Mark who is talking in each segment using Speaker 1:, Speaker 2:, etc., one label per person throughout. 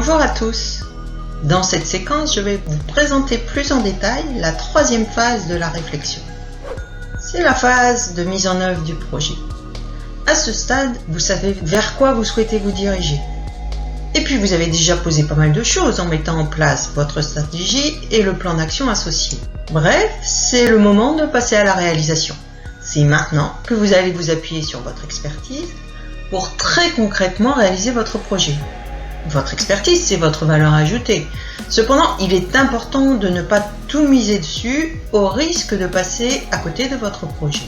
Speaker 1: Bonjour à tous. Dans cette séquence, je vais vous présenter plus en détail la troisième phase de la réflexion. C'est la phase de mise en œuvre du projet. À ce stade, vous savez vers quoi vous souhaitez vous diriger. Et puis vous avez déjà posé pas mal de choses en mettant en place votre stratégie et le plan d'action associé. Bref, c'est le moment de passer à la réalisation. C'est maintenant que vous allez vous appuyer sur votre expertise pour très concrètement réaliser votre projet. Votre expertise, c'est votre valeur ajoutée. Cependant, il est important de ne pas tout miser dessus au risque de passer à côté de votre projet.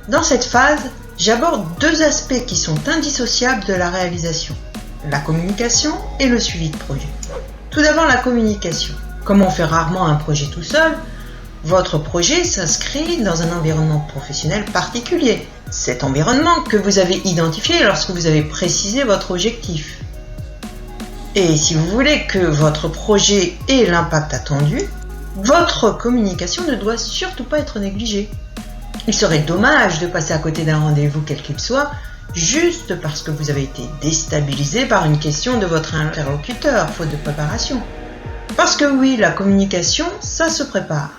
Speaker 1: Dans cette phase, j'aborde deux aspects qui sont indissociables de la réalisation: la communication et le suivi de projet. Tout d'abord, la communication. Comme on fait rarement un projet tout seul, votre projet s'inscrit dans un environnement professionnel particulier. Cet environnement que vous avez identifié lorsque vous avez précisé votre objectif. Et si vous voulez que votre projet ait l'impact attendu, votre communication ne doit surtout pas être négligée. Il serait dommage de passer à côté d'un rendez-vous quel qu'il soit, juste parce que vous avez été déstabilisé par une question de votre interlocuteur, faute de préparation. Parce que oui, la communication, ça se prépare.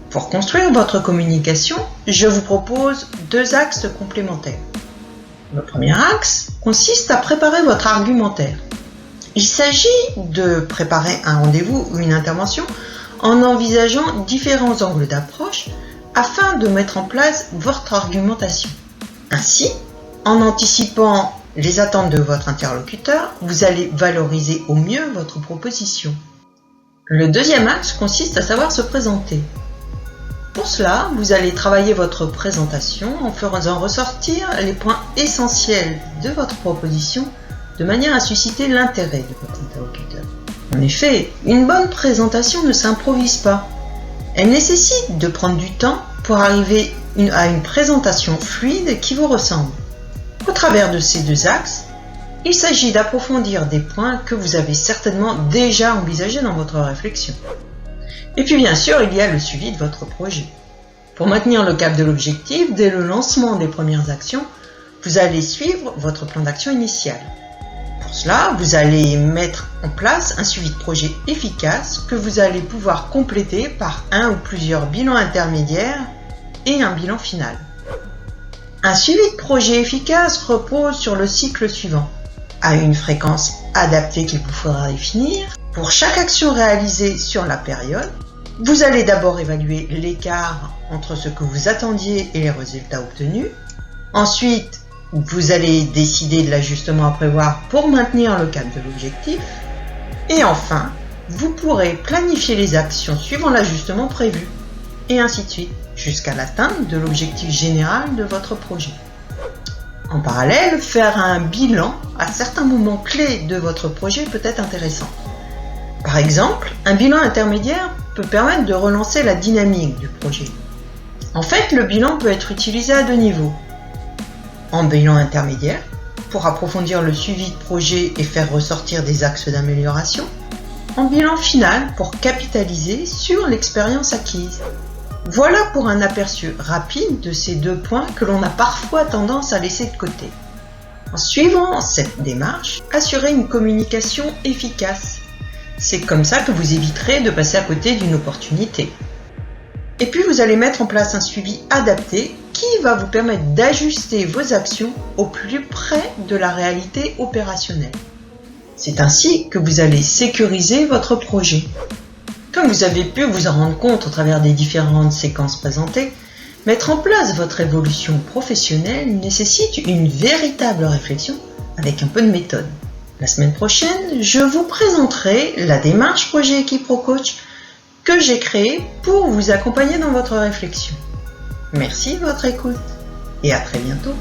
Speaker 1: Pour construire votre communication, je vous propose deux axes complémentaires. Le premier axe consiste à préparer votre argumentaire. Il s'agit de préparer un rendez-vous ou une intervention en envisageant différents angles d'approche afin de mettre en place votre argumentation. Ainsi, en anticipant les attentes de votre interlocuteur, vous allez valoriser au mieux votre proposition. Le deuxième axe consiste à savoir se présenter. Pour cela, vous allez travailler votre présentation en faisant ressortir les points essentiels de votre proposition de manière à susciter l'intérêt de votre interlocuteur. En effet, une bonne présentation ne s'improvise pas. Elle nécessite de prendre du temps pour arriver à une présentation fluide qui vous ressemble. Au travers de ces deux axes, il s'agit d'approfondir des points que vous avez certainement déjà envisagés dans votre réflexion. Et puis bien sûr, il y a le suivi de votre projet. Pour maintenir le cap de l'objectif, dès le lancement des premières actions, vous allez suivre votre plan d'action initial. Pour cela, vous allez mettre en place un suivi de projet efficace que vous allez pouvoir compléter par un ou plusieurs bilans intermédiaires et un bilan final. Un suivi de projet efficace repose sur le cycle suivant. À une fréquence adaptée qu'il vous faudra définir. Pour chaque action réalisée sur la période, vous allez d'abord évaluer l'écart entre ce que vous attendiez et les résultats obtenus. Ensuite, vous allez décider de l'ajustement à prévoir pour maintenir le cap de l'objectif. Et enfin, vous pourrez planifier les actions suivant l'ajustement prévu. Et ainsi de suite, jusqu'à l'atteinte de l'objectif général de votre projet. En parallèle, faire un bilan à certains moments clés de votre projet peut être intéressant. Par exemple, un bilan intermédiaire peut permettre de relancer la dynamique du projet. En fait, le bilan peut être utilisé à deux niveaux. En bilan intermédiaire, pour approfondir le suivi de projet et faire ressortir des axes d'amélioration. En bilan final, pour capitaliser sur l'expérience acquise. Voilà pour un aperçu rapide de ces deux points que l'on a parfois tendance à laisser de côté. En suivant cette démarche, assurez une communication efficace. C'est comme ça que vous éviterez de passer à côté d'une opportunité. Et puis vous allez mettre en place un suivi adapté qui va vous permettre d'ajuster vos actions au plus près de la réalité opérationnelle. C'est ainsi que vous allez sécuriser votre projet. Comme vous avez pu vous en rendre compte au travers des différentes séquences présentées, mettre en place votre évolution professionnelle nécessite une véritable réflexion avec un peu de méthode. La semaine prochaine, je vous présenterai la démarche projet Equipro Coach que j'ai créée pour vous accompagner dans votre réflexion. Merci de votre écoute et à très bientôt.